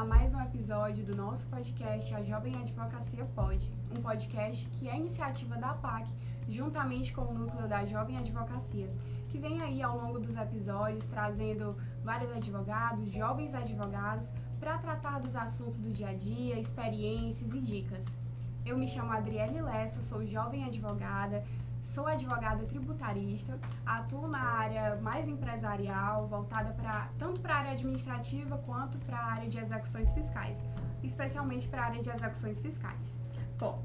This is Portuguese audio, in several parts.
a mais um episódio do nosso podcast A Jovem Advocacia Pode, um podcast que é iniciativa da APAC, juntamente com o núcleo da Jovem Advocacia, que vem aí ao longo dos episódios trazendo vários advogados, jovens advogados, para tratar dos assuntos do dia a dia, experiências e dicas. Eu me chamo Adriele Lessa, sou jovem advogada, sou advogada tributarista, atuo na área mais empresarial, voltada tanto para a área administrativa quanto para a área de execuções fiscais, especialmente para a área de execuções fiscais. Bom,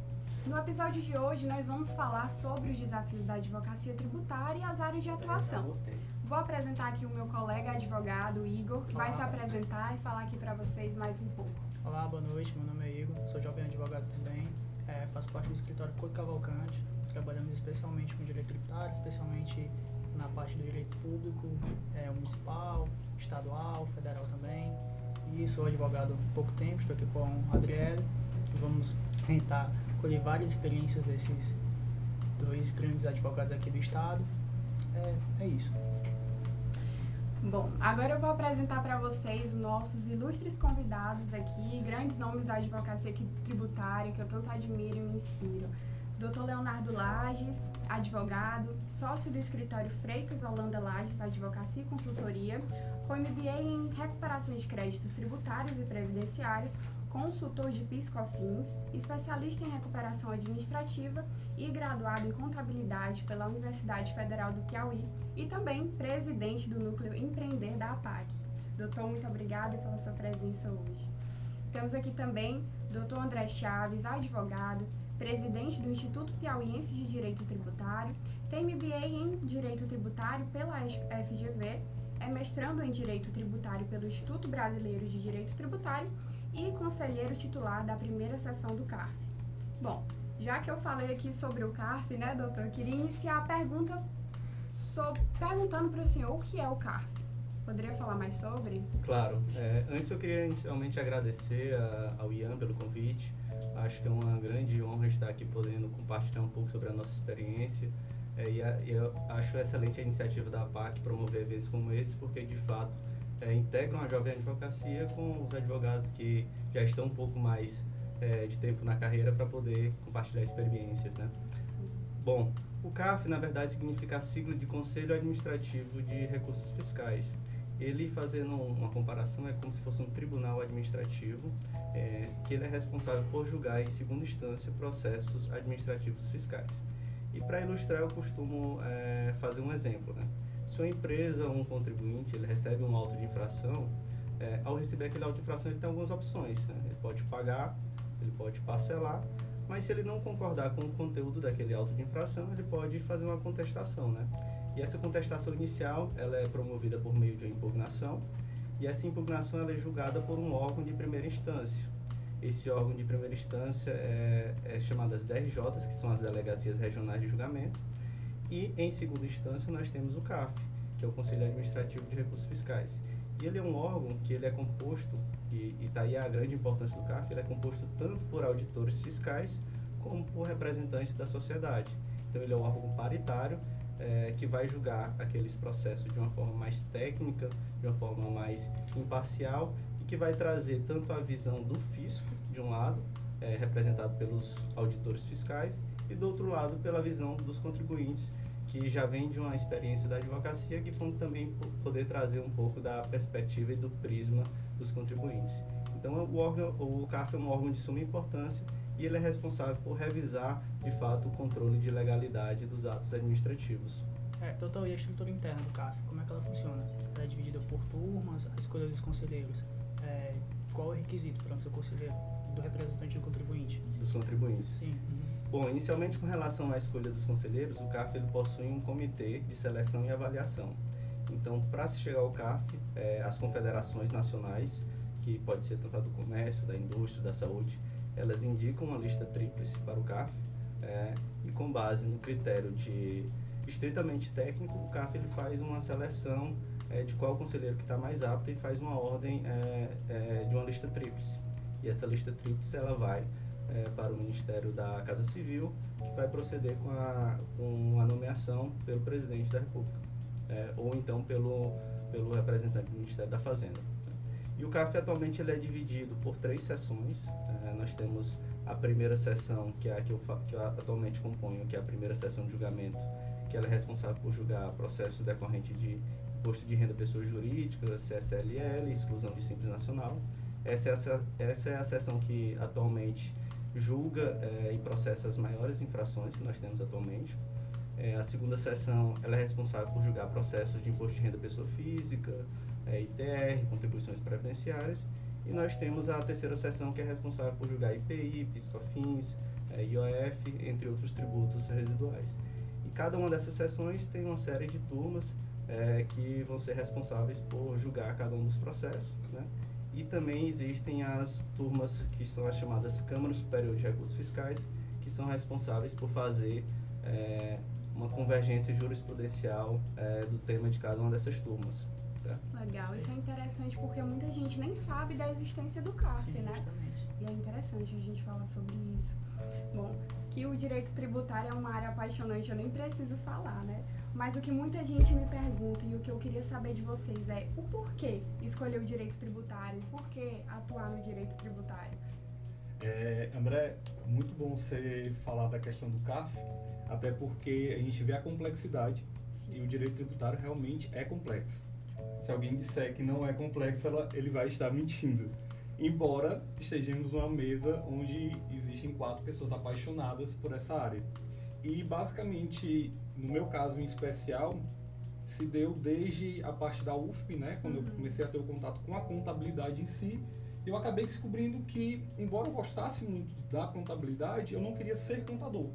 no episódio de hoje nós vamos falar sobre os desafios da advocacia tributária e as áreas de atuação. Vou apresentar aqui o meu colega advogado, Igor, que vai se apresentar e falar aqui para vocês mais um pouco. Olá, boa noite, meu nome é Igor, sou jovem advogado também, faço parte do escritório Couto Cavalcante. Trabalhamos especialmente com direito tributário, especialmente na parte do direito público, municipal, estadual, federal também. E sou advogado há pouco tempo, estou aqui com a Adriele e vamos tentar colher várias experiências desses dois grandes advogados aqui do estado. É isso. Bom, agora eu vou apresentar para vocês os nossos ilustres convidados aqui, grandes nomes da advocacia tributária que eu tanto admiro e me inspiro. Dr. Leonardo Lages, advogado, sócio do escritório Freitas Holanda Lages Advocacia e Consultoria, com MBA em recuperação de créditos tributários e previdenciários, consultor de PIS/COFINS, especialista em recuperação administrativa e graduado em contabilidade pela Universidade Federal do Piauí e também presidente do Núcleo Empreender da APAC. Doutor, muito obrigada pela sua presença hoje. Temos aqui também Dr. André Chaves, advogado, presidente do Instituto Piauiense de Direito Tributário, tem MBA em Direito Tributário pela FGV, é mestrando em Direito Tributário pelo Instituto Brasileiro de Direito Tributário e conselheiro titular da primeira seção do CARF. Bom, já que eu falei aqui sobre o CARF, né, doutor, eu queria iniciar a perguntando para o senhor o que é o CARF. Poderia falar mais sobre? Claro. Antes eu queria inicialmente agradecer ao Ian pelo convite. Acho que é uma grande honra estar aqui podendo compartilhar um pouco sobre a nossa experiência. E eu acho excelente a iniciativa da APAC promover eventos como esse, porque de fato integram a jovem advocacia com os advogados que já estão um pouco mais de tempo na carreira para poder compartilhar experiências, né? Bom, o CARF na verdade significa a sigla de Conselho Administrativo de Recursos Fiscais. Ele, fazendo uma comparação, é como se fosse um tribunal administrativo, que ele é responsável por julgar em segunda instância processos administrativos fiscais. E para ilustrar, eu costumo fazer um exemplo, né? Se uma empresa ou um contribuinte ele recebe um auto de infração, ao receber aquele auto de infração ele tem algumas opções, né? Ele pode pagar, ele pode parcelar, mas se ele não concordar com o conteúdo daquele auto de infração, ele pode fazer uma contestação, né? E essa contestação inicial, ela é promovida por meio de uma impugnação, e essa impugnação ela é julgada por um órgão de primeira instância. Esse órgão de primeira instância é chamado as DRJs, que são as Delegacias Regionais de Julgamento, e em segunda instância nós temos o CARF, que é o Conselho Administrativo de Recursos Fiscais. E ele é um órgão que ele é composto, e está aí a grande importância do CARF, ele é composto tanto por auditores fiscais como por representantes da sociedade. Então ele é um órgão paritário que vai julgar aqueles processos de uma forma mais técnica, de uma forma mais imparcial e que vai trazer tanto a visão do fisco, de um lado, representado pelos auditores fiscais, e do outro lado pela visão dos contribuintes, que já vem de uma experiência da advocacia, que vão também poder trazer um pouco da perspectiva e do prisma dos contribuintes. Então o CARF é um órgão de suma importância e ele é responsável por revisar, de fato, o controle de legalidade dos atos administrativos. Doutor, e a estrutura interna do CARF, como é que ela funciona? Ela é dividida por turmas, a escolha dos conselheiros. Qual é o requisito para ser conselheiro do representante do contribuinte? Dos contribuintes. Sim. Bom, inicialmente com relação à escolha dos conselheiros, o CARF ele possui um comitê de seleção e avaliação. Então, para se chegar ao CARF, as confederações nacionais, que pode ser tanto a do comércio, da indústria, da saúde, elas indicam uma lista tríplice para o CARF, e com base no critério de estritamente técnico, o CARF ele faz uma seleção de qual conselheiro que está mais apto e faz uma ordem de uma lista tríplice. E essa lista tríplice ela vai para o Ministério da Casa Civil, que vai proceder com a nomeação pelo Presidente da República, ou então pelo representante do Ministério da Fazenda. E o CAF atualmente ele é dividido por 3 sessões. Nós temos a primeira sessão, que é a que eu atualmente componho, que é a primeira sessão de julgamento, que ela é responsável por julgar processos decorrentes de imposto de renda pessoa jurídica, CSLL, exclusão de Simples Nacional. Essa é a sessão que atualmente julga e processa as maiores infrações que nós temos atualmente. A segunda sessão ela é responsável por julgar processos de imposto de renda pessoa física, ITR, contribuições previdenciárias. E nós temos a terceira sessão, que é responsável por julgar IPI, PIS/COFINS, IOF, entre outros tributos residuais. E cada uma dessas sessões tem uma série de turmas que vão ser responsáveis por julgar cada um dos processos, né? E também existem as turmas que são as chamadas Câmara Superior de Recursos Fiscais, que são responsáveis por fazer uma convergência jurisprudencial do tema de cada uma dessas turmas. Certo? Legal, isso é interessante porque muita gente nem sabe da existência do CAF, Sim, né? justamente. E é interessante a gente falar sobre isso. Bom, que o direito tributário é uma área apaixonante, eu nem preciso falar, né? Mas o que muita gente me pergunta e o que eu queria saber de vocês é o porquê escolher o direito tributário, por que atuar no direito tributário? André, muito bom você falar da questão do CAF, até porque a gente vê a complexidade. Sim. E o direito tributário realmente é complexo. Se alguém disser que não é complexo, ele vai estar mentindo. Embora estejamos numa mesa onde existem 4 pessoas apaixonadas por essa área. E basicamente, no meu caso em especial, se deu desde a parte da UFP, né? Quando eu comecei a ter o contato com a contabilidade em si, eu acabei descobrindo que, embora eu gostasse muito da contabilidade, eu não queria ser contador.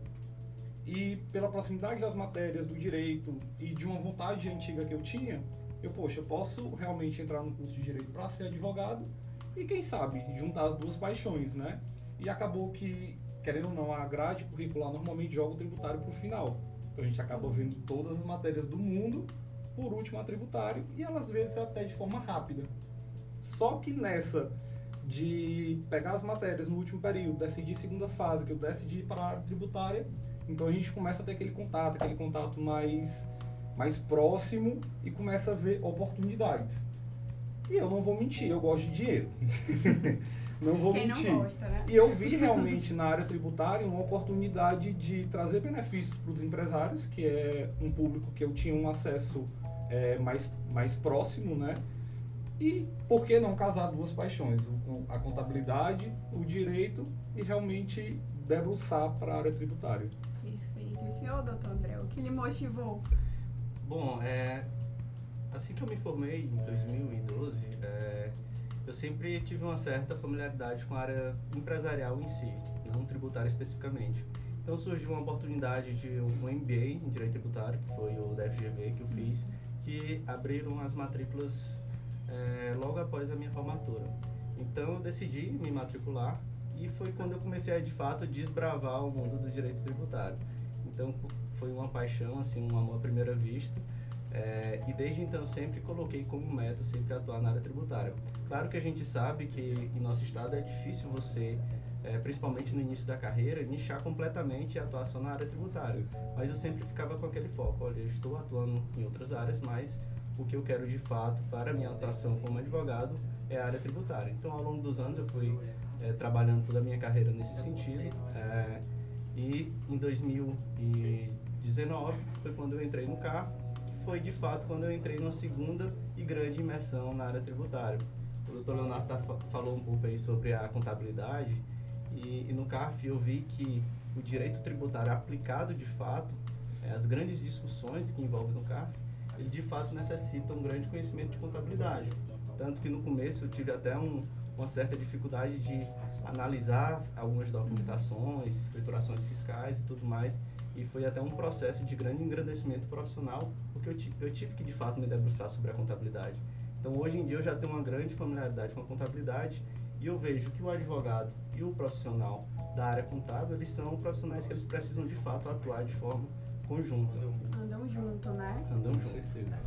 E pela proximidade das matérias, do direito e de uma vontade antiga que eu tinha, eu posso realmente entrar no curso de direito para ser advogado e, quem sabe, juntar as 2 paixões, né? E acabou que, querendo ou não, a grade curricular normalmente joga o tributário para o final. Então a gente acaba vendo todas as matérias do mundo, por último a tributário, e elas às vezes até de forma rápida. Só que nessa de pegar as matérias no último período, decidir segunda fase, que eu decidi para a área tributária, então a gente começa a ter aquele contato mais próximo e começa a ver oportunidades. E eu não vou mentir, eu gosto de dinheiro. Não vou Quem mentir. não gosta, né? E eu vi realmente na área tributária uma oportunidade de trazer benefícios para os empresários, que é um público que eu tinha um acesso mais próximo, né? E por que não casar 2 paixões? A contabilidade, o direito e realmente debruçar para a área tributária. Perfeito. E o senhor, doutor André, o que lhe motivou? Bom, assim que eu me formei em 2012, eu sempre tive uma certa familiaridade com a área empresarial em si, não tributária especificamente. Então surgiu uma oportunidade de um MBA em Direito Tributário, que foi o da FGV que eu fiz, que abriram as matrículas logo após a minha formatura. Então eu decidi me matricular e foi quando eu comecei a, de fato, desbravar o mundo do direito tributário. Então foi uma paixão, assim, um amor à primeira vista. E desde então eu sempre coloquei como meta sempre atuar na área tributária. Claro que a gente sabe que em nosso estado é difícil você, principalmente no início da carreira, nichar completamente a atuação na área tributária. Mas eu sempre ficava com aquele foco, olha, eu estou atuando em outras áreas, mas o que eu quero de fato para a minha atuação como advogado é a área tributária. Então ao longo dos anos eu fui trabalhando toda a minha carreira nesse sentido. E em 2019 foi quando eu entrei no CAF, foi de fato quando eu entrei numa segunda e grande imersão na área tributária. O doutor Leonardo falou um pouco aí sobre a contabilidade e no CAF eu vi que o direito tributário aplicado de fato, as grandes discussões que envolvem no CAF, ele de fato necessita um grande conhecimento de contabilidade. Tanto que no começo eu tive até uma certa dificuldade de analisar algumas documentações, escriturações fiscais e tudo mais, e foi até um processo de grande engrandecimento profissional, porque eu tive que de fato me debruçar sobre a contabilidade. Então hoje em dia eu já tenho uma grande familiaridade com a contabilidade e eu vejo que o advogado e o profissional da área contábil, eles são profissionais que eles precisam de fato atuar de forma conjunta. Andam junto, né? Andam Com junto. certeza.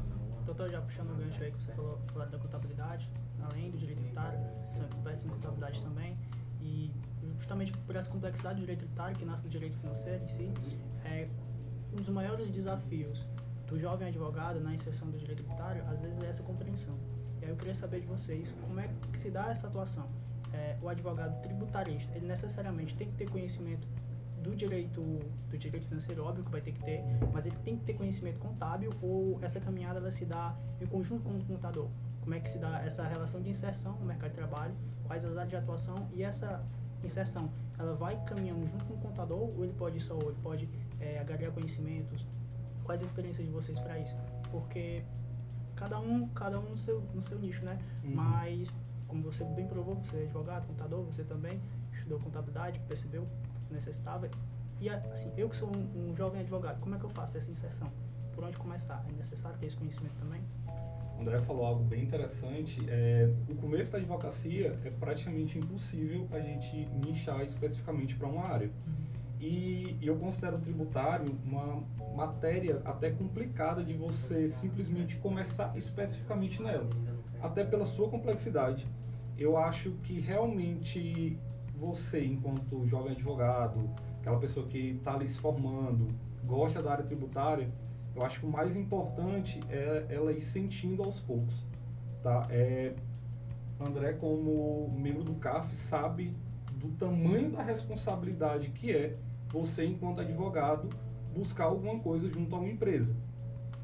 Doutor, já puxando o gancho aí que você falou da contabilidade, além do direito tributário, são expertos em contabilidade também, e justamente por essa complexidade do direito tributário, que nasce do direito financeiro em si, um dos maiores desafios do jovem advogado na inserção do direito tributário, às vezes é essa compreensão. E Eu queria saber de vocês, como é que se dá essa atuação? O advogado tributarista, ele necessariamente tem que ter conhecimento do direito financeiro, óbvio que vai ter que ter, mas ele tem que ter conhecimento contábil, ou essa caminhada ela se dá em conjunto com o contador? Como é que se dá essa relação de inserção no mercado de trabalho, quais as áreas de atuação, e essa inserção, ela vai caminhando junto com o contador, ou ele pode agregar conhecimentos? Quais as experiências de vocês para isso? Porque cada um no seu nicho, né? Mas, como você bem provou, você é advogado, contador, você também estudou contabilidade, percebeu que necessitava. E assim, eu que sou um jovem advogado, como é que eu faço essa inserção? Por onde começar? É necessário ter esse conhecimento também? O André falou algo bem interessante. O começo da advocacia é praticamente impossível a gente nichar especificamente para uma área. E eu considero o tributário uma matéria até complicada de você simplesmente começar especificamente nela, até pela sua complexidade. Eu acho que realmente você, enquanto jovem advogado, aquela pessoa que está ali se formando, gosta da área tributária, eu acho que o mais importante é ela ir sentindo aos poucos. Tá? André, como membro do CAF, sabe do tamanho da responsabilidade que é você, enquanto advogado, buscar alguma coisa junto a uma empresa.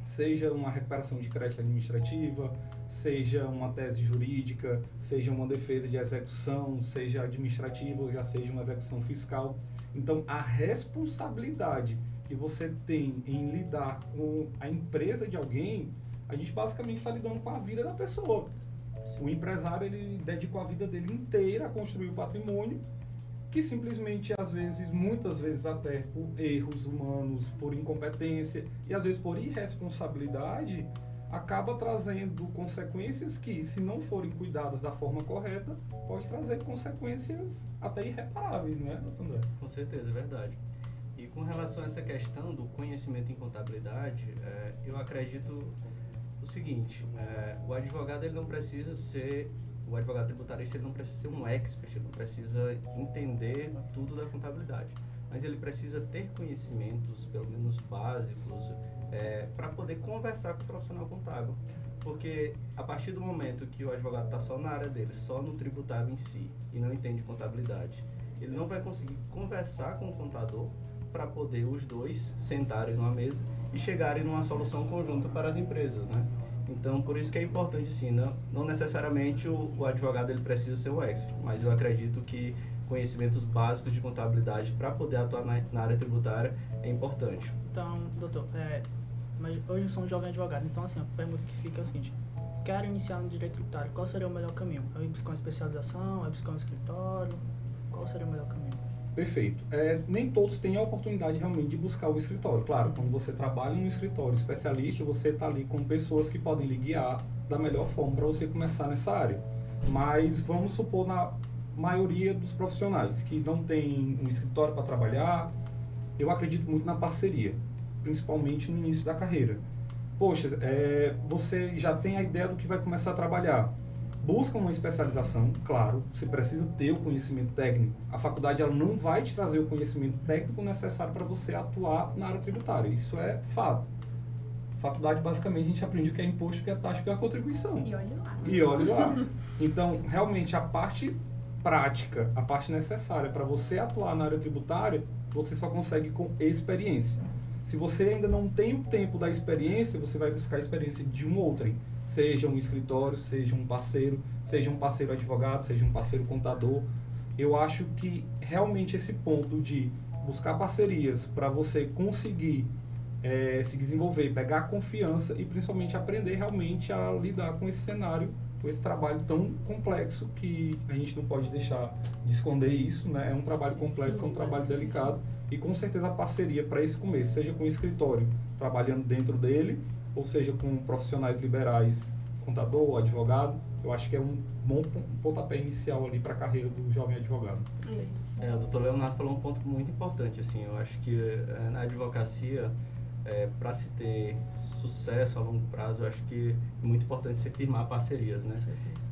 Seja uma recuperação de crédito administrativa, seja uma tese jurídica, seja uma defesa de execução, seja administrativa ou já seja uma execução fiscal. Então, a responsabilidade que você tem em lidar com a empresa de alguém, a gente basicamente está lidando com a vida da pessoa. O empresário, ele dedicou a vida dele inteira a construir o patrimônio, que simplesmente, às vezes, muitas vezes até por erros humanos, por incompetência e às vezes por irresponsabilidade, acaba trazendo consequências que, se não forem cuidadas da forma correta, pode trazer consequências até irreparáveis, né, doutor André? Com certeza, é verdade. E com relação a essa questão do conhecimento em contabilidade, eu acredito o seguinte, o advogado ele não precisa ser, o advogado tributarista ele não precisa ser um expert, ele não precisa entender tudo da contabilidade, mas ele precisa ter conhecimentos, pelo menos básicos, para poder conversar com o profissional contábil. Porque a partir do momento que o advogado está só na área dele, só no tributário em si, e não entende contabilidade, ele não vai conseguir conversar com o contador para poder os dois sentarem numa mesa e chegarem numa solução conjunta para as empresas, né? Então, por isso que é importante, assim, não necessariamente o advogado ele precisa ser um expert, mas eu acredito que conhecimentos básicos de contabilidade para poder atuar na área tributária é importante. Então, doutor, mas hoje eu sou um jovem advogado, então assim, a pergunta que fica é o seguinte: quero iniciar no direito tributário, qual seria o melhor caminho? É buscar uma especialização, é buscar um escritório? Qual seria o melhor caminho? Perfeito. Nem todos têm a oportunidade realmente de buscar o escritório. Claro, quando você trabalha num escritório especialista, você está ali com pessoas que podem lhe guiar da melhor forma para você começar nessa área. Mas vamos supor, na maioria dos profissionais que não tem um escritório para trabalhar, eu acredito muito na parceria, principalmente no início da carreira. Poxa, você já tem a ideia do que vai começar a trabalhar. Busca uma especialização, claro, você precisa ter o conhecimento técnico. A faculdade ela não vai te trazer o conhecimento técnico necessário para você atuar na área tributária. Isso é fato. Faculdade, basicamente, a gente aprende o que é imposto, o que é taxa, o que é a contribuição. E olhe lá. Então, realmente, a parte prática, a parte necessária para você atuar na área tributária, você só consegue com experiência. Se você ainda não tem o tempo da experiência, você vai buscar a experiência de um outrem. Seja um escritório, seja um parceiro advogado, seja um parceiro contador. Eu acho que realmente esse ponto de buscar parcerias para você conseguir se desenvolver, pegar confiança e principalmente aprender realmente a lidar com esse cenário, com esse trabalho tão complexo que a gente não pode deixar de esconder isso, né? É um trabalho complexo, é um trabalho delicado e com certeza a parceria para esse começo, seja com o escritório trabalhando dentro dele, ou seja com profissionais liberais, contador ou advogado, eu acho que é um bom pontapé inicial ali para a carreira do jovem advogado. O doutor Leonardo falou um ponto muito importante, assim, eu acho que na advocacia, para se ter sucesso a longo prazo, eu acho que é muito importante você firmar parcerias, né?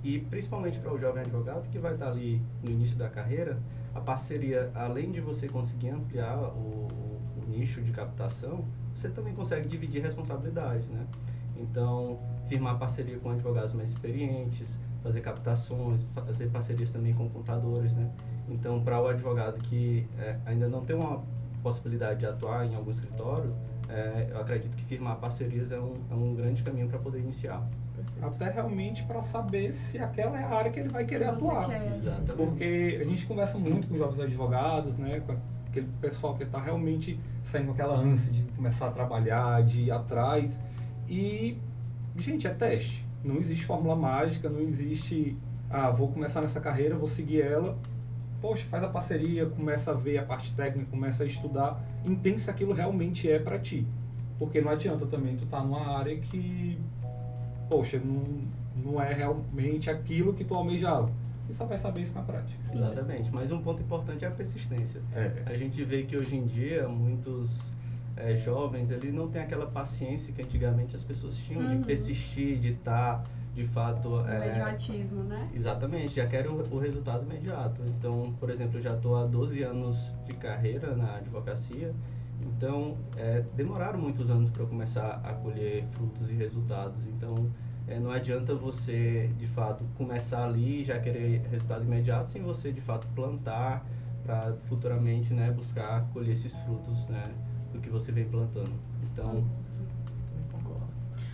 E principalmente para o jovem advogado que vai estar ali no início da carreira, a parceria, além de você conseguir ampliar o nicho de captação, você também consegue dividir responsabilidades, né? Então, firmar parceria com advogados mais experientes, fazer captações, fazer parcerias também com contadores, né? Então, para o advogado que ainda não tem uma possibilidade de atuar em algum escritório, eu acredito que firmar parcerias é um grande caminho para poder iniciar. Até realmente para saber se aquela é a área que ele vai querer atuar. Exatamente. Porque a gente conversa muito com jovens advogados, né, com aquele pessoal que está realmente saindo com aquela ânsia de começar a trabalhar, de ir atrás. E, gente, é teste. Não existe fórmula mágica, não existe, vou começar nessa carreira, vou seguir ela. Poxa, faz a parceria, começa a ver a parte técnica, começa a estudar, entende se aquilo realmente é para ti. Porque não adianta também tu estar numa área que, poxa, não é realmente aquilo que tu almejava. E só vai saber isso na prática. Exatamente. Mas um ponto importante é a persistência. A gente vê que hoje em dia muitos jovens, ele não tem aquela paciência que antigamente as pessoas tinham de persistir, de estar, de fato... O imediatismo, né? Exatamente, já quero o resultado imediato. Então, por exemplo, eu já estou há 12 anos de carreira na advocacia, então demoraram muitos anos para eu começar a colher frutos e resultados. Então, não adianta você, de fato, começar ali e já querer resultado imediato, sem você, de fato, plantar para futuramente, né, buscar colher esses frutos, né, do que você vem plantando. Então, Concordo.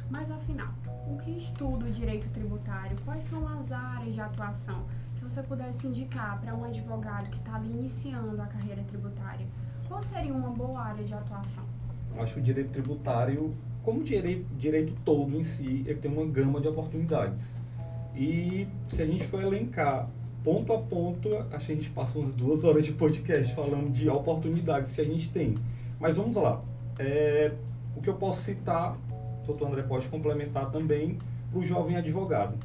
Mas afinal, o que estuda o direito tributário? Quais são as áreas de atuação? Se você pudesse indicar para um advogado que está ali iniciando a carreira tributária, qual seria uma boa área de atuação? Eu acho que o direito tributário, como direito todo em si, ele tem uma gama de oportunidades. E se a gente for elencar ponto a ponto, acho que a gente passa umas 2 horas de podcast falando de oportunidades que a gente tem. Mas vamos lá. O que eu posso citar, o doutor André pode complementar também, para o jovem advogado.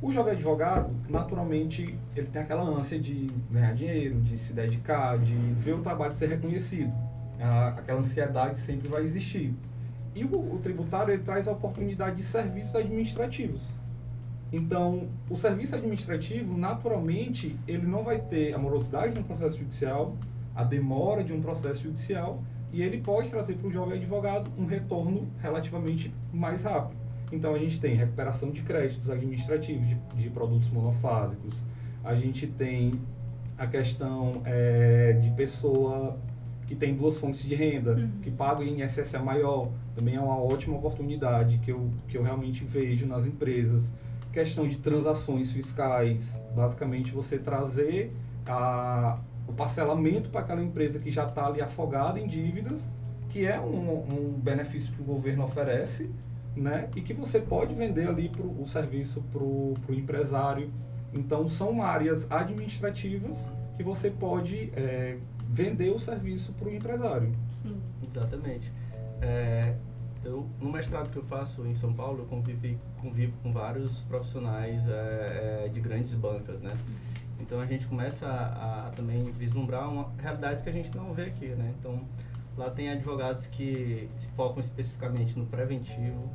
O jovem advogado, naturalmente, ele tem aquela ânsia de ganhar dinheiro, de se dedicar, de ver o trabalho ser reconhecido. Aquela ansiedade sempre vai existir. E o tributário, ele traz a oportunidade de serviços administrativos. Então, o serviço administrativo, naturalmente, ele não vai ter a morosidade de um processo judicial, a demora de um processo judicial, e ele pode trazer para o jovem advogado um retorno relativamente mais rápido. Então, a gente tem recuperação de créditos administrativos de produtos monofásicos, a gente tem a questão de pessoa que tem 2 fontes de renda, que paga o INSS maior, também é uma ótima oportunidade que eu realmente vejo nas empresas. Questão de transações fiscais, basicamente você trazer o parcelamento para aquela empresa que já está ali afogada em dívidas, que é um benefício que o governo oferece, né? E que você pode vender ali o serviço para o empresário. Então, são áreas administrativas que você pode vender o serviço para o empresário. Sim. exatamente. No mestrado que eu faço em São Paulo, eu convivo com vários profissionais de grandes bancas, né? Então a gente começa a também vislumbrar realidades que a gente não vê aqui, né? Então lá tem advogados que se focam especificamente no preventivo,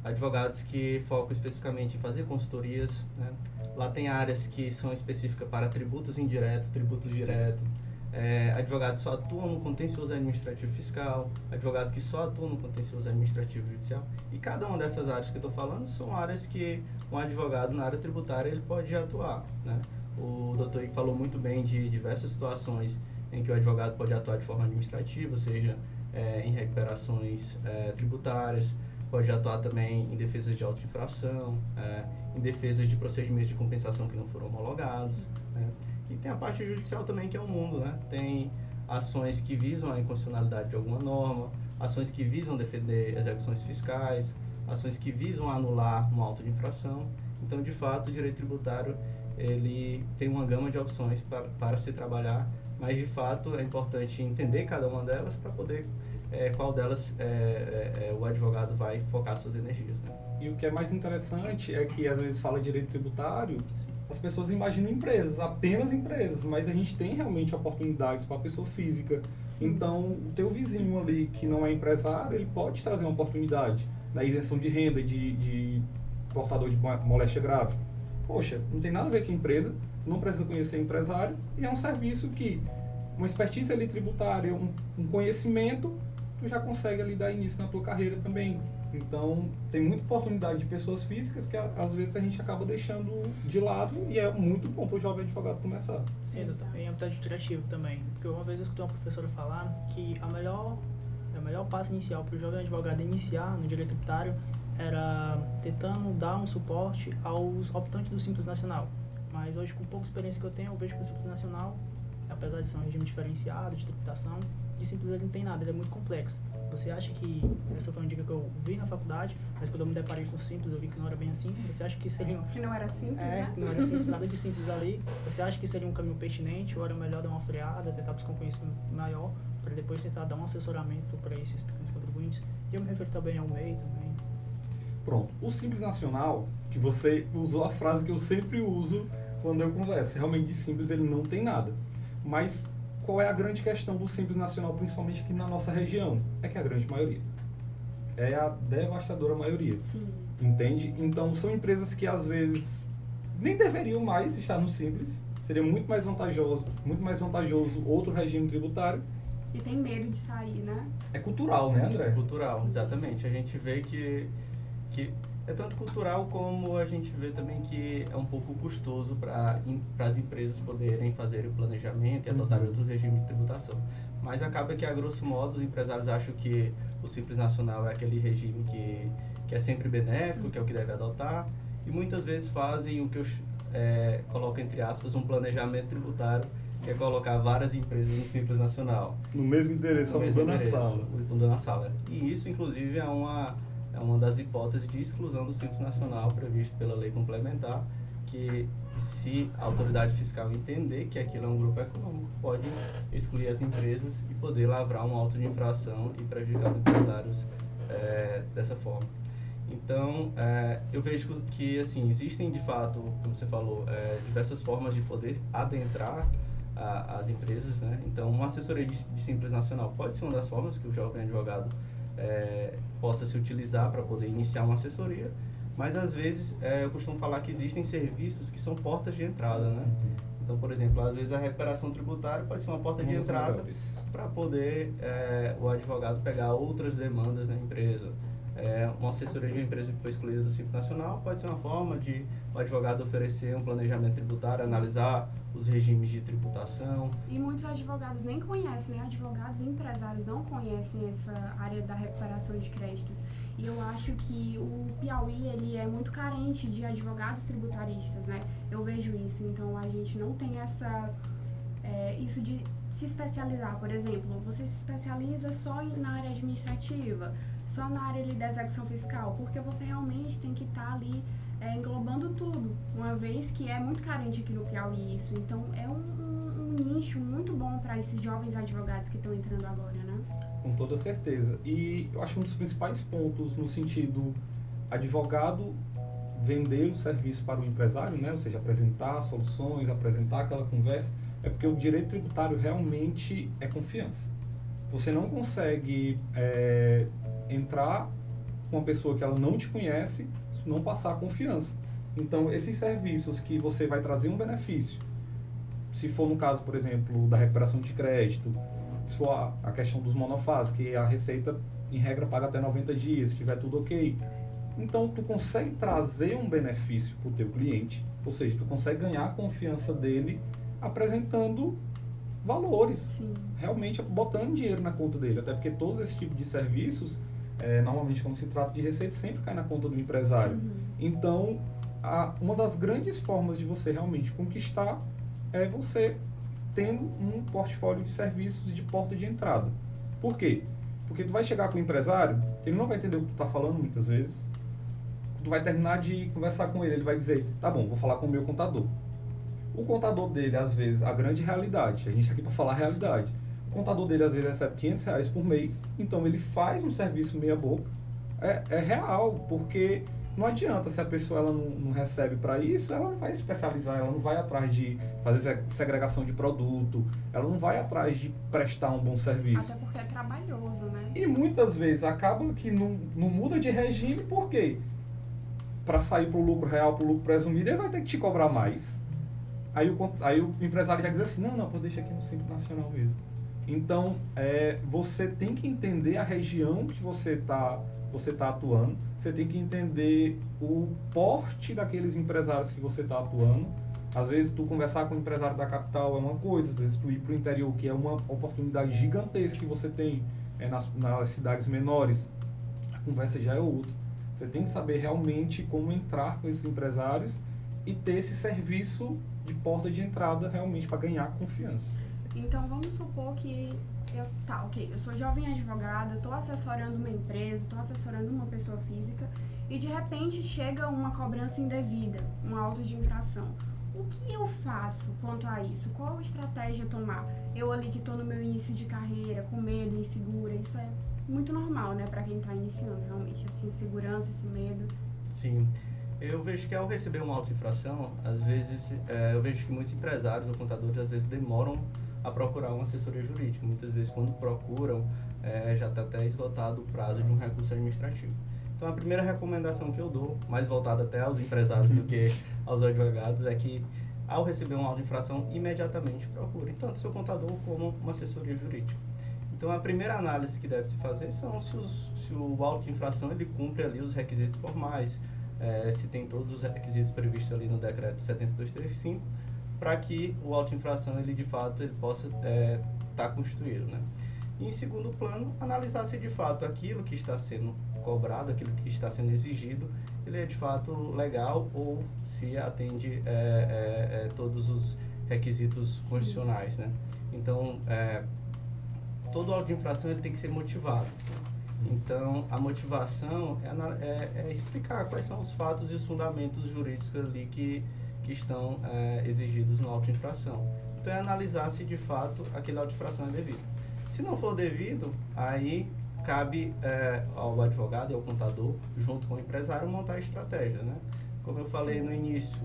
advogados que focam especificamente em fazer consultorias, né? Lá tem áreas que são específicas para tributos indiretos, tributos diretos. Advogados só atuam no contencioso administrativo fiscal, advogados que só atuam no contencioso administrativo judicial. E cada uma dessas áreas que eu estou falando são áreas que um advogado na área tributária ele pode atuar, né? O doutor Ico falou muito bem de diversas situações em que o advogado pode atuar de forma administrativa, ou seja, em recuperações tributárias, pode atuar também em defesas de auto-infração, em defesas de procedimentos de compensação que não foram homologados, né? E tem a parte judicial também, que é o mundo, né? Tem ações que visam a inconstitucionalidade de alguma norma, ações que visam defender execuções fiscais, ações que visam anular um auto de infração. Então, de fato, o direito tributário ele tem uma gama de opções para se trabalhar, mas, de fato, é importante entender cada uma delas para poder qual delas o advogado vai focar suas energias, né? E o que é mais interessante é que, às vezes, fala direito tributário, as pessoas imaginam empresas, apenas empresas, mas a gente tem realmente oportunidades para a pessoa física. Então, o teu vizinho ali, que não é empresário, ele pode trazer uma oportunidade na isenção de renda de portador de moléstia grave. Poxa, não tem nada a ver com empresa, não precisa conhecer empresário, e é um serviço que, uma expertise ali tributária, um conhecimento, tu já consegue ali dar início na tua carreira também. Então, tem muita oportunidade de pessoas físicas que às vezes a gente acaba deixando de lado e é muito bom para o jovem advogado começar. Sim, em âmbito criativo também. Porque uma vez eu escutei uma professora falar que o melhor passo inicial para o jovem advogado iniciar no direito tributário era tentando dar um suporte aos optantes do Simples Nacional. Mas hoje, com pouca experiência que eu tenho, eu vejo que o Simples Nacional, apesar de ser um regime diferenciado de tributação, de Simples ele não tem nada, ele é muito complexo. Você acha que, essa foi uma dica que eu vi na faculdade, mas quando eu me deparei com o Simples, eu vi que não era bem assim. Você acha que seria... Que não era simples, né? que não era simples, nada de simples ali. Você acha que seria um caminho pertinente ou era melhor dar uma freada, tentar buscar um conhecimento maior, para depois tentar dar um assessoramento para esses pequenos contribuintes? E eu me refiro também ao MEI também. Pronto. O Simples Nacional, que você usou a frase que eu sempre uso quando eu converso. Realmente de simples ele não tem nada. Mas qual é a grande questão do Simples Nacional, principalmente aqui na nossa região? É que a grande maioria. É a devastadora maioria. Sim. Entende? Então, são empresas que às vezes nem deveriam mais estar no Simples. Seria muito mais vantajoso outro regime tributário. E tem medo de sair, né? É cultural, né, André? Cultural, exatamente. A gente vê que é tanto cultural como a gente vê também que é um pouco custoso para as empresas poderem fazer o planejamento e adotar outros regimes de tributação. Mas acaba que, a grosso modo, os empresários acham que o Simples Nacional é aquele regime que é sempre benéfico, que é o que deve adotar, e muitas vezes fazem o que eu coloco entre aspas um planejamento tributário, que é colocar várias empresas no Simples Nacional. No mesmo endereço, só mudando a sala. Mudando a sala. E isso, inclusive, é uma das hipóteses de exclusão do Simples Nacional previsto pela lei complementar, que se a autoridade fiscal entender que aquilo é um grupo econômico, pode excluir as empresas e poder lavrar um auto de infração e prejudicar os empresários dessa forma. Então, eu vejo que assim, existem de fato, como você falou, diversas formas de poder adentrar as empresas, né? Então, uma assessoria de Simples Nacional pode ser uma das formas que o jovem advogado possa se utilizar para poder iniciar uma assessoria, mas às vezes eu costumo falar que existem serviços que são portas de entrada, né? Então, por exemplo, às vezes a recuperação tributária pode ser uma porta de entrada para poder o advogado pegar outras demandas na empresa. Uma assessoria de uma empresa que foi excluída do Simples Nacional pode ser uma forma de o advogado oferecer um planejamento tributário, analisar os regimes de tributação. E muitos advogados nem conhecem, né? Advogados e empresários não conhecem essa área da recuperação de créditos. E eu acho que o Piauí, ele é muito carente de advogados tributaristas, né? Eu vejo isso. Então, a gente não tem isso de se especializar. Por exemplo, você se especializa só na área administrativa, só na área ali da execução fiscal, porque você realmente tem que estar ali englobando tudo, uma vez que é muito carente aqui no Piauí isso. Então, é um nicho muito bom para esses jovens advogados que estão entrando agora, né? Com toda certeza. E eu acho que um dos principais pontos no sentido advogado vender o serviço para o empresário, né? Ou seja, apresentar soluções, apresentar aquela conversa, é porque o direito tributário realmente é confiança. Você não consegue entrar com uma pessoa que ela não te conhece, se não passar a confiança. Então, esses serviços que você vai trazer um benefício, se for no caso, por exemplo, da recuperação de crédito, se for a questão dos monofases, que a Receita, em regra, paga até 90 dias, se tiver tudo ok. Então, tu consegue trazer um benefício para o teu cliente, ou seja, tu consegue ganhar a confiança dele apresentando valores, Sim. realmente botando dinheiro na conta dele, até porque todos esses tipos de serviços, normalmente quando se trata de receita, sempre cai na conta do empresário. Uhum. Então, uma das grandes formas de você realmente conquistar é você tendo um portfólio de serviços de porta de entrada. Por quê? Porque tu vai chegar com o empresário, ele não vai entender o que tu está falando muitas vezes, tu vai terminar de conversar com ele, ele vai dizer, tá bom, vou falar com o meu contador. O contador dele, às vezes, a grande realidade, a gente está aqui para falar a realidade, o contador dele, às vezes, recebe R$500 por mês, então ele faz um serviço meia boca, é real, porque não adianta, se a pessoa ela não recebe para isso, ela não vai especializar, ela não vai atrás de fazer segregação de produto, ela não vai atrás de prestar um bom serviço. Até porque é trabalhoso, né? E muitas vezes acaba que não muda de regime, por quê? Para sair para o lucro real, para o lucro presumido, ele vai ter que te cobrar mais. Aí o empresário já diz assim, não, pô, deixa aqui no Simples Nacional mesmo. Então, você tem que entender a região que você tá atuando, você tem que entender o porte daqueles empresários que você está atuando. Às vezes, tu conversar com o empresário da capital é uma coisa, às vezes tu ir para o interior, que é uma oportunidade gigantesca que você tem nas cidades menores, a conversa já é outra. Você tem que saber realmente como entrar com esses empresários e ter esse serviço de porta de entrada realmente para ganhar confiança. Então, vamos supor que eu sou jovem advogada, estou assessorando uma empresa, estou assessorando uma pessoa física e de repente chega uma cobrança indevida, um auto de infração. O que eu faço quanto a isso? Qual estratégia tomar? Eu ali que estou no meu início de carreira, com medo, insegura, isso é muito normal, né, para quem está iniciando, realmente, essa insegurança, esse medo. Sim. Eu vejo que ao receber uma auto-infração, às vezes, eu vejo que muitos empresários ou contadores, às vezes, demoram a procurar uma assessoria jurídica. Muitas vezes, quando procuram, já está até esgotado o prazo de um recurso administrativo. Então, a primeira recomendação que eu dou, mais voltada até aos empresários do que aos advogados, é que, ao receber uma auto-infração, imediatamente procure tanto seu contador como uma assessoria jurídica. Então, a primeira análise que deve se fazer são se o auto-infração ele cumpre ali os requisitos formais, se tem todos os requisitos previstos ali no decreto 7235, para que o auto-infração, ele de fato, ele possa estar constituído, né? E, em segundo plano, analisar se de fato aquilo que está sendo cobrado, aquilo que está sendo exigido, ele é de fato legal ou se atende todos os requisitos constitucionais, né? Então, todo auto de infração ele tem que ser motivado. Então, a motivação é explicar quais são os fatos e os fundamentos jurídicos ali que estão exigidos no auto de infração. Então, é analisar se de fato aquele auto de infração é devido. Se não for devido, aí cabe ao advogado e ao contador, junto com o empresário, montar a estratégia, né? Como eu falei no início,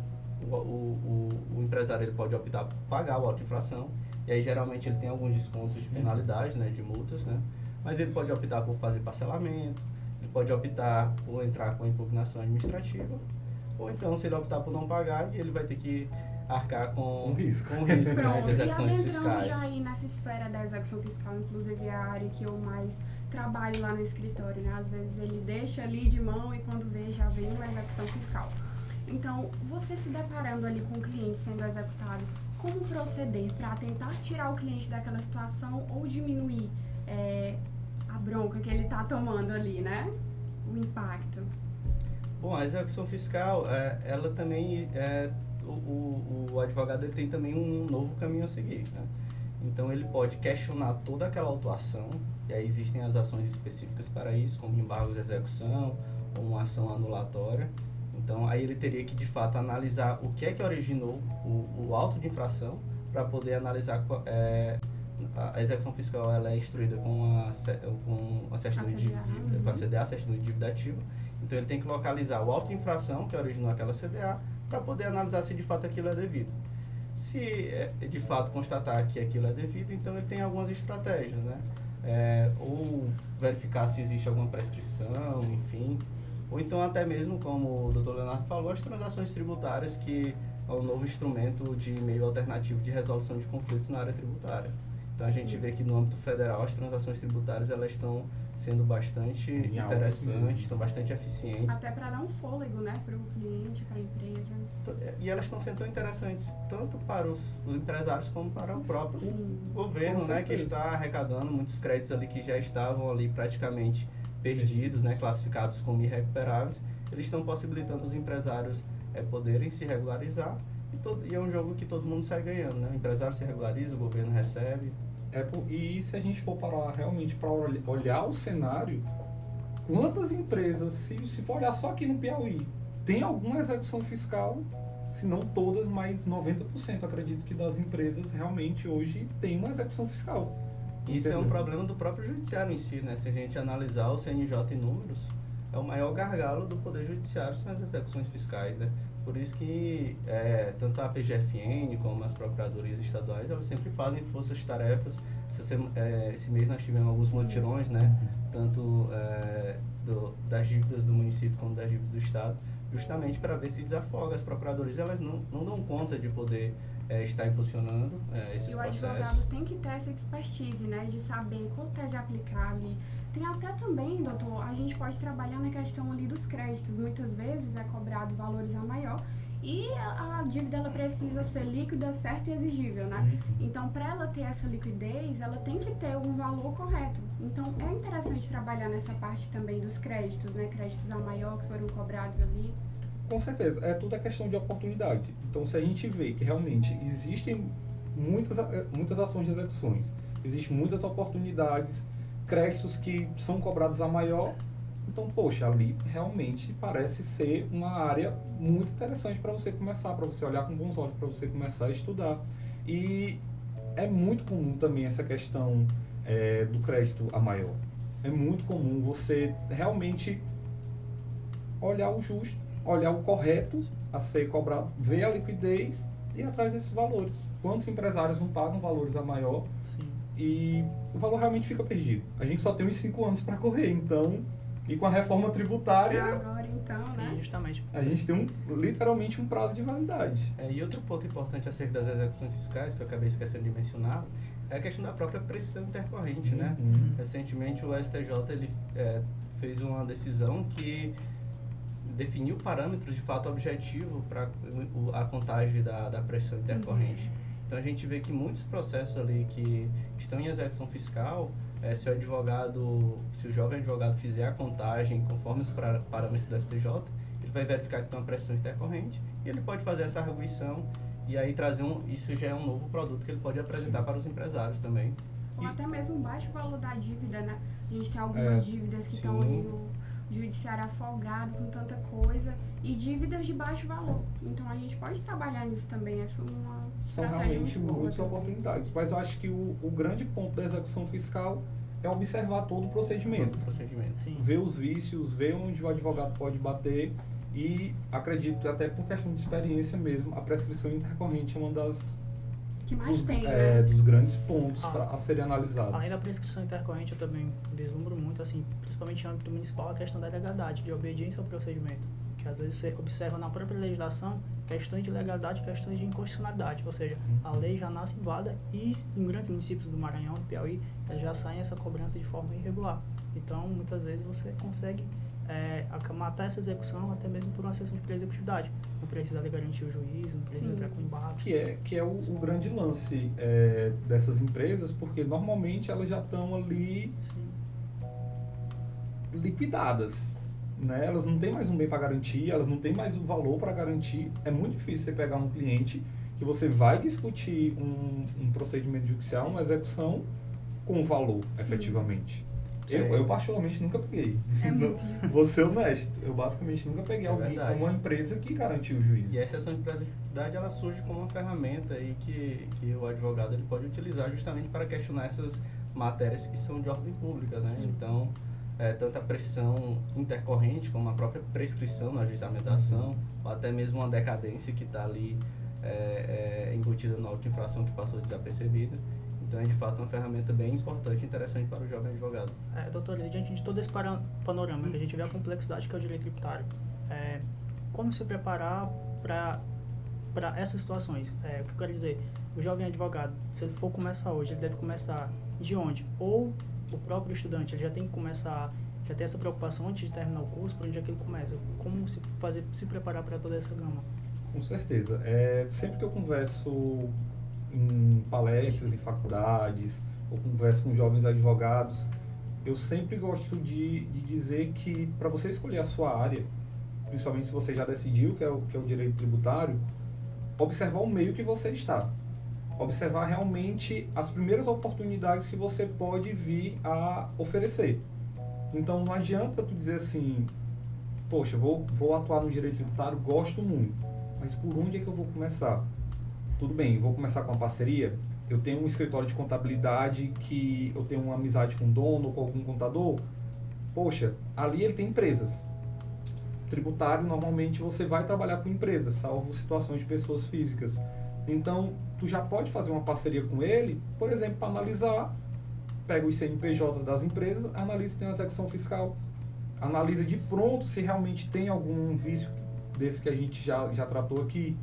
o empresário ele pode optar por pagar o auto de infração, e aí geralmente ele tem alguns descontos de penalidade, né, de multas, né? Mas ele pode optar por fazer parcelamento, ele pode optar por entrar com impugnação administrativa, ou então, se ele optar por não pagar, ele vai ter que arcar com um risco, né, de execuções e fiscais. já aí nessa esfera da execução fiscal, inclusive é a área que eu mais trabalho lá no escritório, né? Às vezes ele deixa ali de mão e quando vê já vem uma execução fiscal. Então, você se deparando ali com o cliente sendo executado, como proceder para tentar tirar o cliente daquela situação ou diminuir a bronca que ele está tomando ali, né? O impacto. Bom, a execução fiscal, ela também, o advogado ele tem também um novo caminho a seguir, né? Então, ele pode questionar toda aquela autuação, e aí existem as ações específicas para isso, como embargos de execução ou uma ação anulatória. Então, aí ele teria que, de fato, analisar o que é que originou o auto de infração para poder analisar. A execução fiscal ela é instruída com a certidão de dívida, com a CDA, a certidão de dívida ativa. Então, ele tem que localizar o auto de infração que originou aquela CDA para poder analisar se, de fato, aquilo é devido. Se, de fato, constatar que aquilo é devido, então ele tem algumas estratégias, né? Ou verificar se existe alguma prescrição, enfim. Ou então até mesmo, como o Dr. Leonardo falou, as transações tributárias, que é um novo instrumento de meio alternativo de resolução de conflitos na área tributária. Então a gente vê que no âmbito federal as transações tributárias elas estão sendo bastante interessantes, estão bastante eficientes. Até para dar um fôlego, né, para o cliente, para a empresa. E elas estão sendo tão interessantes tanto para os empresários como para o próprio governo, né, que está arrecadando muitos créditos ali que já estavam ali praticamente perdidos, né, classificados como irrecuperáveis. Eles estão possibilitando os empresários poderem se regularizar e é um jogo que todo mundo sai ganhando, né? O empresário se regulariza, o governo recebe. E se a gente for parar realmente para olhar o cenário, quantas empresas, se for olhar só aqui no Piauí, tem alguma execução fiscal, se não todas, mas 90%, acredito que das empresas realmente hoje tem uma execução fiscal. Isso é um problema do próprio judiciário em si, né? Se a gente analisar o CNJ em números, é o maior gargalo do Poder Judiciário são as execuções fiscais, né? Por isso que tanto a PGFN como as procuradorias estaduais, elas sempre fazem forças-tarefas. Esse mês nós tivemos alguns mutirões, né? Tanto das dívidas do município como das dívidas do Estado, justamente para ver se desafoga. As procuradorias elas não dão conta de poder estar impulsionando esses E o processos. advogado tem que ter essa expertise, né, de saber qual tese aplicar ali. Tem até também, doutor, a gente pode trabalhar na questão ali dos créditos. Muitas vezes é cobrado valores a maior e a dívida ela precisa ser líquida, certa e exigível, né? Então, para ela ter essa liquidez, ela tem que ter um valor correto. Então, é interessante trabalhar nessa parte também dos créditos, né? Créditos a maior que foram cobrados ali. Com certeza, tudo é questão de oportunidade. Então, se a gente vê que realmente existem muitas ações de execuções, existem muitas oportunidades, créditos que são cobrados a maior, então, poxa, ali realmente parece ser uma área muito interessante para você começar, para você olhar com bons olhos, para você começar a estudar. E é muito comum também essa questão do crédito a maior. É muito comum você realmente olhar o justo, olhar o correto a ser cobrado, ver a liquidez e ir atrás desses valores. Quantos empresários não pagam valores a maior? Sim. E o valor realmente fica perdido. A gente só tem uns 5 anos para correr, então... E com a reforma tributária, Agora, então, Sim, né? justamente. a gente tem literalmente um prazo de validade. E outro ponto importante acerca das execuções fiscais, que eu acabei esquecendo de mencionar, é a questão da própria pressão intercorrente, né? Recentemente o STJ ele, fez uma decisão que definiu parâmetros de fato objetivo para a contagem da pressão intercorrente. Então a gente vê que muitos processos ali que estão em execução fiscal, se o jovem advogado fizer a contagem conforme os parâmetros do STJ, ele vai verificar que tem uma pressão intercorrente e ele pode fazer essa arguição e aí trazer isso já é um novo produto que ele pode apresentar para os empresários também. Ou até mesmo o baixo valor da dívida, né? A gente tem algumas dívidas que estão ali no judiciário afogado com tanta coisa e dívidas de baixo valor. Então a gente pode trabalhar nisso também. Essa é uma São estratégia realmente muito boa muitas também. oportunidades. Mas eu acho que o grande ponto da execução fiscal é observar todo o procedimento. Sim. Ver os vícios, ver onde o advogado pode bater e acredito, até por questão de experiência mesmo, a prescrição intercorrente é uma das Que mais tem, né? dos grandes pontos a serem analisados. Além da prescrição intercorrente, eu também vislumbro muito, assim, principalmente no âmbito municipal, a questão da legalidade, de obediência ao procedimento. Que às vezes você observa na própria legislação questões de legalidade, questões de inconstitucionalidade, ou seja, a lei já nasce inválida e em grandes municípios do Maranhão, do Piauí, eles já saem essa cobrança de forma irregular. Então, muitas vezes você consegue matar essa execução até mesmo por uma sessão de pré-executividade. Não precisa ali garantir o juiz, não precisa entrar com embargos. Que é o grande lance dessas empresas, porque normalmente elas já estão ali liquidadas. Né? Elas não têm mais um bem para garantir, elas não têm mais o valor para garantir. É muito difícil você pegar um cliente que você vai discutir um procedimento judicial, uma execução com valor, efetivamente. Eu particularmente nunca peguei. Vou ser honesto, eu basicamente nunca peguei alguém como uma empresa que garantiu o juízo. E a exceção de pré-executividade ela surge como uma ferramenta aí que o advogado ele pode utilizar justamente para questionar essas matérias que são de ordem pública, né? Então, tanto a pressão intercorrente como a própria prescrição no ajuizamento da ação, ou até mesmo uma decadência que está ali embutida na auto-infração que passou desapercebida. Então é de fato uma ferramenta bem importante e interessante para o jovem advogado. Doutor, diante de todo esse panorama, que a gente vê a complexidade que é o direito tributário, como se preparar para essas situações? O que eu quero dizer, o jovem advogado, se ele for começar hoje, ele deve começar de onde? Ou o próprio estudante, ele já tem que começar, já tem essa preocupação antes de terminar o curso, por onde é que ele começa? Como se preparar para toda essa gama? Com certeza. Sempre que eu converso em palestras, em faculdades, ou converso com jovens advogados, eu sempre gosto de dizer que para você escolher a sua área, principalmente se você já decidiu que é o direito tributário, observar o meio que você está. Observar realmente as primeiras oportunidades que você pode vir a oferecer. Então não adianta tu dizer assim, poxa, vou atuar no direito tributário, gosto muito, mas por onde é que eu vou começar? Tudo bem, vou começar com uma parceria, eu tenho um escritório de contabilidade que eu tenho uma amizade com o dono ou com algum contador, poxa, ali ele tem empresas. Tributário, normalmente você vai trabalhar com empresas, salvo situações de pessoas físicas. Então, tu já pode fazer uma parceria com ele, por exemplo, para analisar, pega os CNPJs das empresas, analisa se tem uma execução fiscal, analisa de pronto se realmente tem algum vício desse que a gente já tratou aqui.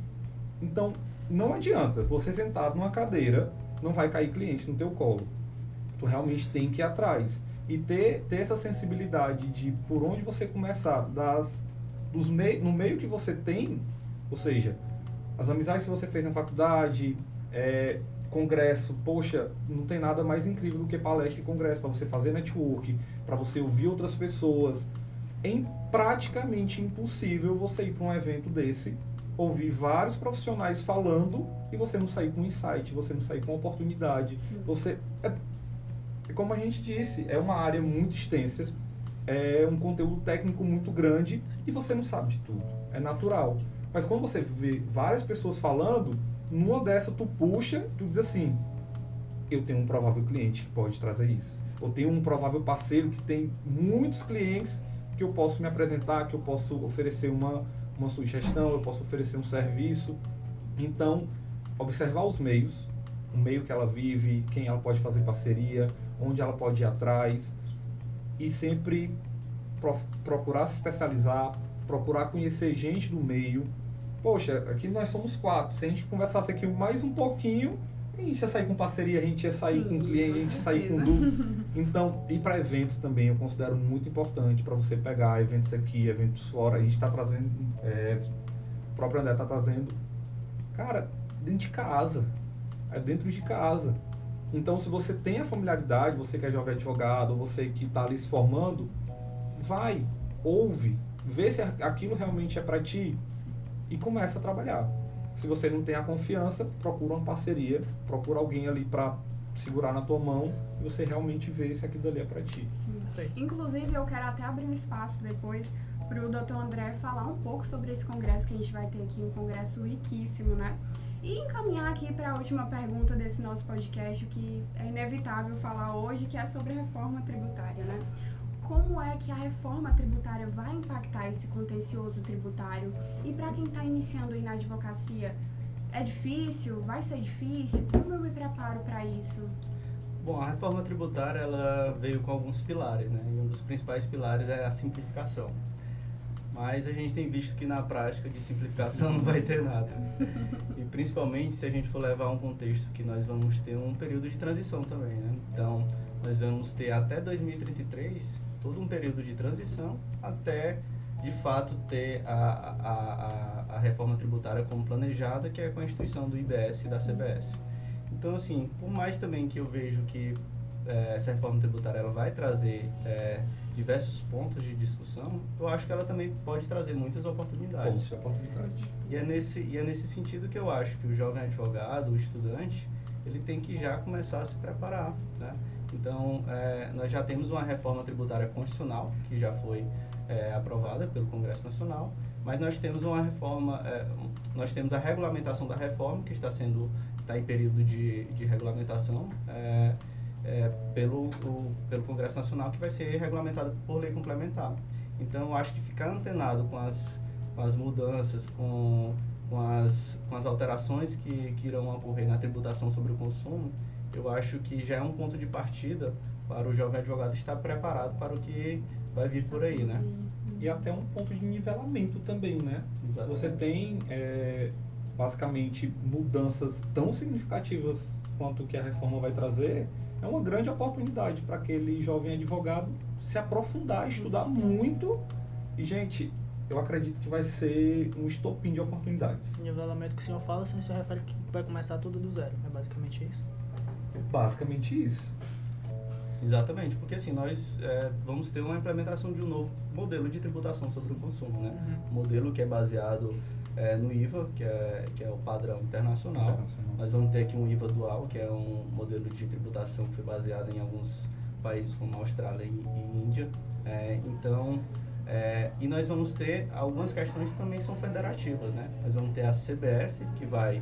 Então, não adianta, você sentado numa cadeira, não vai cair cliente no teu colo. Tu realmente tem que ir atrás. E ter essa sensibilidade de por onde você começar, no meio que você tem, ou seja, as amizades que você fez na faculdade, congresso, poxa, não tem nada mais incrível do que palestra e congresso, para você fazer network, para você ouvir outras pessoas. É praticamente impossível você ir para um evento desse, ouvir vários profissionais falando e você não sair com insight, você não sair com oportunidade. Você como a gente disse, é uma área muito extensa, é um conteúdo técnico muito grande e você não sabe de tudo. É natural. Mas quando você vê várias pessoas falando, numa dessa tu puxa, tu diz assim, eu tenho um provável cliente que pode trazer isso. Eu tenho um provável parceiro que tem muitos clientes que eu posso me apresentar, que eu posso oferecer uma sugestão, eu posso oferecer um serviço. Então, observar os meios, o meio que ela vive, quem ela pode fazer parceria, onde ela pode ir atrás e sempre procurar se especializar, procurar conhecer gente do meio. Poxa, aqui nós somos 4, se a gente conversasse aqui mais um pouquinho, a gente ia sair com parceria, a gente ia sair com cliente, a gente ia sair com dúvida. Então, ir para eventos também eu considero muito importante para você pegar eventos aqui, eventos fora. A gente está trazendo, o próprio André está trazendo, cara, dentro de casa. É dentro de casa. Então, se você tem a familiaridade, você que é jovem advogado, você que está ali se formando, vai, ouve, vê se aquilo realmente é para ti e começa a trabalhar. Se você não tem a confiança, procura uma parceria, procura alguém ali para segurar na tua mão e você realmente vê se aquilo ali é para ti. Sim. Inclusive, eu quero até abrir um espaço depois para o Dr. André falar um pouco sobre esse congresso que a gente vai ter aqui, um congresso riquíssimo, né? E encaminhar aqui para a última pergunta desse nosso podcast, que é inevitável falar hoje, que é sobre a reforma tributária, né? Como é que a reforma tributária vai impactar esse contencioso tributário? E para quem está iniciando aí na advocacia, é difícil? Vai ser difícil? Como eu me preparo para isso? Bom, a reforma tributária ela veio com alguns pilares, né? E um dos principais pilares é a simplificação. Mas a gente tem visto que na prática de simplificação não vai ter nada. E principalmente se a gente for levar um contexto que nós vamos ter um período de transição também, né? Então, nós vamos ter até 2033 todo um período de transição até, de fato, ter a reforma tributária como planejada, que é com a instituição do IBS e da CBS. Então, assim, por mais também que eu vejo que essa reforma tributária ela vai trazer diversos pontos de discussão, eu acho que ela também pode trazer muitas oportunidades. E é nesse sentido que eu acho que o jovem advogado, o estudante, ele tem que já começar a se preparar, né? Então, nós já temos uma reforma tributária constitucional, que já foi aprovada pelo Congresso Nacional, mas nós temos uma reforma, nós temos a regulamentação da reforma, que está em período de regulamentação, pelo Congresso Nacional, que vai ser regulamentado por lei complementar. Então, eu acho que ficar antenado com as mudanças, com as alterações que irão ocorrer na tributação sobre o consumo, eu acho que já é um ponto de partida para o jovem advogado estar preparado para o que vai vir por aí, né? E até um ponto de nivelamento também, né? Exatamente. Você tem, basicamente, mudanças tão significativas quanto que a reforma vai trazer, é uma grande oportunidade para aquele jovem advogado se aprofundar, estudar muito. E, gente, eu acredito que vai ser um estopim de oportunidades. O nivelamento que o senhor fala, o senhor refere que vai começar tudo do zero. É basicamente isso? Basicamente isso. Exatamente, porque assim, nós vamos ter uma implementação de um novo modelo de tributação sobre o consumo, né? Um modelo que é baseado no IVA, que é o padrão internacional. Nós vamos ter aqui um IVA dual, que é um modelo de tributação que foi baseado em alguns países como Austrália e Índia. E nós vamos ter algumas questões que também são federativas, né? Nós vamos ter a CBS, que vai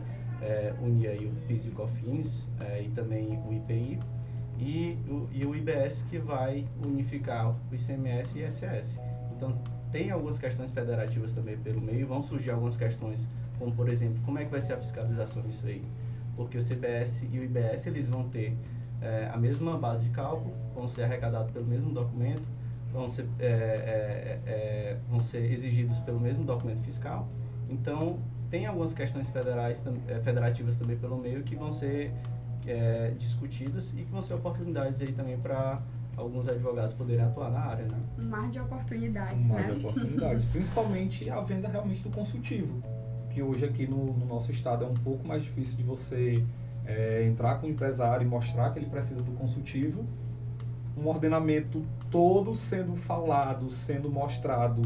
unir aí o PIS e o COFINS e também o IPI, e o IBS, que vai unificar o ICMS e o ISS. Então, tem algumas questões federativas também pelo meio, vão surgir algumas questões, como por exemplo, como é que vai ser a fiscalização disso aí? Porque o CBS e o IBS, eles vão ter a mesma base de cálculo, vão ser arrecadados pelo mesmo documento, vão ser exigidos pelo mesmo documento fiscal. Então, tem algumas questões federativas também pelo meio que vão ser discutidas e que vão ser oportunidades aí também para alguns advogados poderem atuar na área, né? Um mar de oportunidades, Um mar né? de oportunidades, principalmente a venda realmente do consultivo, que hoje aqui no nosso estado é um pouco mais difícil de você entrar com o empresário e mostrar que ele precisa do consultivo, um ordenamento todo sendo falado, sendo mostrado.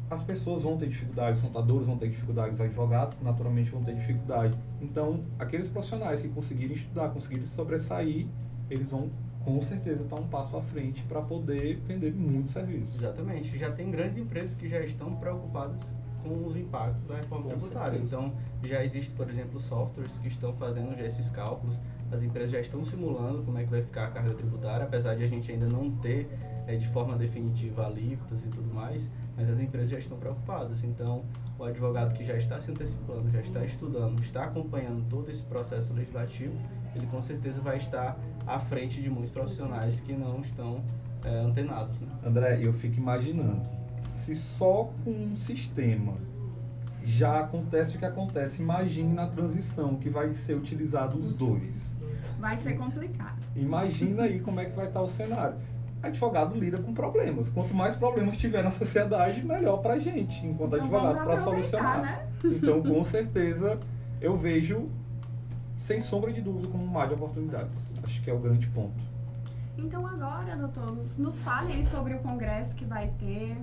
As pessoas vão ter dificuldade, os contadores vão ter dificuldade, os advogados naturalmente vão ter dificuldade. Então, aqueles profissionais que conseguirem estudar, conseguirem sobressair, eles vão com certeza estar um passo à frente para poder vender muitos serviços. Exatamente. Já tem grandes empresas que já estão preocupadas com os impactos da reforma tributária. Então, já existe, por exemplo, softwares que estão fazendo já esses cálculos. As empresas já estão simulando como é que vai ficar a carga tributária, apesar de a gente ainda não ter de forma definitiva alíquotas e tudo mais, mas as empresas já estão preocupadas. Então, o advogado que já está se antecipando, já está estudando, está acompanhando todo esse processo legislativo, ele com certeza vai estar à frente de muitos profissionais que não estão antenados, né? André, eu fico imaginando, se só com um sistema já acontece o que acontece, imagine na transição que vai ser utilizado os dois. Vai ser complicado. Imagina aí como é que vai estar o cenário. Advogado lida com problemas. Quanto mais problemas tiver na sociedade, melhor pra gente, enquanto Então, advogado, vamos para aproveitar, solucionar. né? Então, com certeza, eu vejo, sem sombra de dúvida, como um mar de oportunidades. Acho que é o grande ponto. Então agora, doutor, nos fale aí sobre o congresso que vai ter.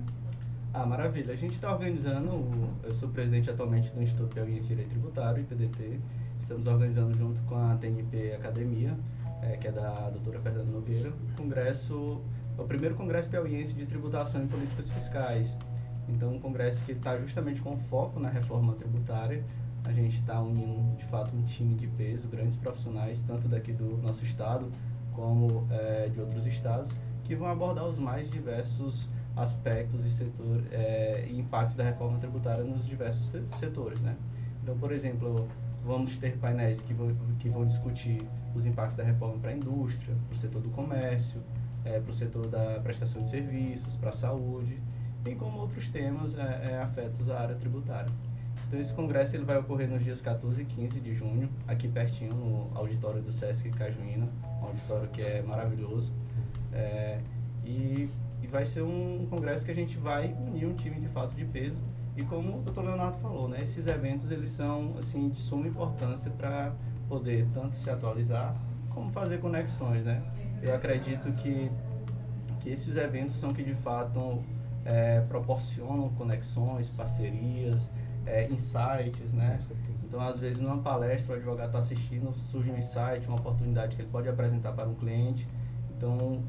Ah, maravilha. A gente está organizando, eu sou presidente atualmente do Instituto Piauiense de Direito Tributário, IPDT. Estamos organizando junto com a TNP Academia, que é da doutora Fernanda Nogueira, o primeiro congresso piauiense de tributação e políticas fiscais. Então, um congresso que está justamente com foco na reforma tributária. A gente está unindo, de fato, um time de peso, grandes profissionais, tanto daqui do nosso estado, como de outros estados, que vão abordar os mais diversos aspectos e impactos da reforma tributária nos diversos setores, né? Então, por exemplo, vamos ter painéis que vão discutir os impactos da reforma para a indústria, para o setor do comércio, para o setor da prestação de serviços, para a saúde, bem como outros temas afetos à área tributária. Então, esse congresso ele vai ocorrer nos dias 14 e 15 de junho, aqui pertinho, no auditório do Sesc Cajuína, um auditório que é maravilhoso. E vai ser um congresso que a gente vai unir um time de fato de peso. E como o Dr. Leonardo falou, né, esses eventos eles são assim, de suma importância para poder tanto se atualizar como fazer conexões, né? Eu acredito que esses eventos são que de fato proporcionam conexões, parcerias, insights, né? Então, às vezes, numa palestra, o advogado está assistindo, surge um insight, uma oportunidade que ele pode apresentar para um cliente. Então,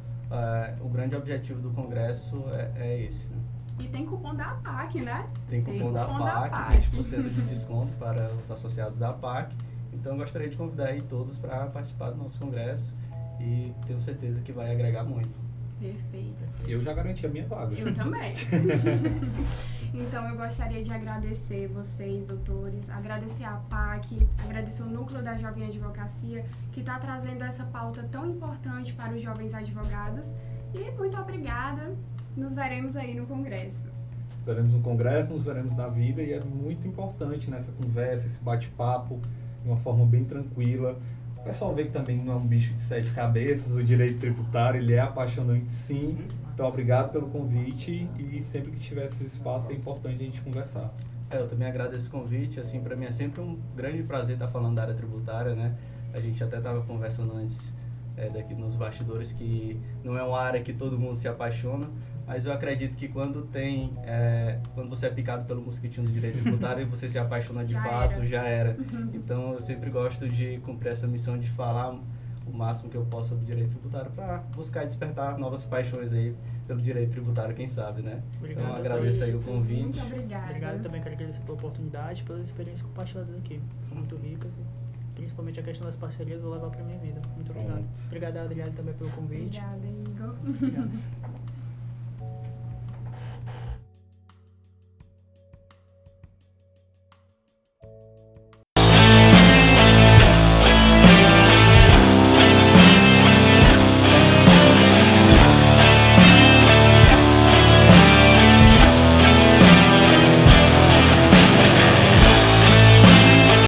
o grande objetivo do congresso é esse, né? E tem cupom da APAC, né? Tem cupom da APAC, 20% de desconto para os associados da APAC. Então, eu gostaria de convidar aí todos para participar do nosso congresso e tenho certeza que vai agregar muito. Perfeito. Eu já garanti a minha vaga. Eu também. Então, eu gostaria de agradecer vocês, doutores, agradecer a APAC, agradecer o Núcleo da Jovem Advocacia, que está trazendo essa pauta tão importante para os jovens advogados. E muito obrigada. Nos veremos aí no congresso. Veremos no congresso, nos veremos na vida e é muito importante nessa conversa, esse bate-papo, de uma forma bem tranquila. O pessoal vê que também não é um bicho de 7 cabeças, o direito tributário, ele é apaixonante sim. Então, obrigado pelo convite e sempre que tiver esse espaço é importante a gente conversar. Eu também agradeço o convite, assim, para mim é sempre um grande prazer estar falando da área tributária, né? A gente até estava conversando antes daqui nos bastidores que não é uma área que todo mundo se apaixona, mas eu acredito que quando você é picado pelo mosquitinho do direito tributário e você se apaixona de fato, já era. Então eu sempre gosto de cumprir essa missão de falar o máximo que eu posso sobre direito tributário para buscar despertar novas paixões aí pelo direito tributário, quem sabe, né? Obrigado, então agradeço aí o convite. Muito obrigada. Obrigado também, quero agradecer pela oportunidade, pelas experiências compartilhadas aqui. São muito ricas e principalmente a questão das parcerias eu vou levar para minha vida. Muito obrigado. Obrigado a Adriane também pelo convite. Obrigada, Igor. Obrigado.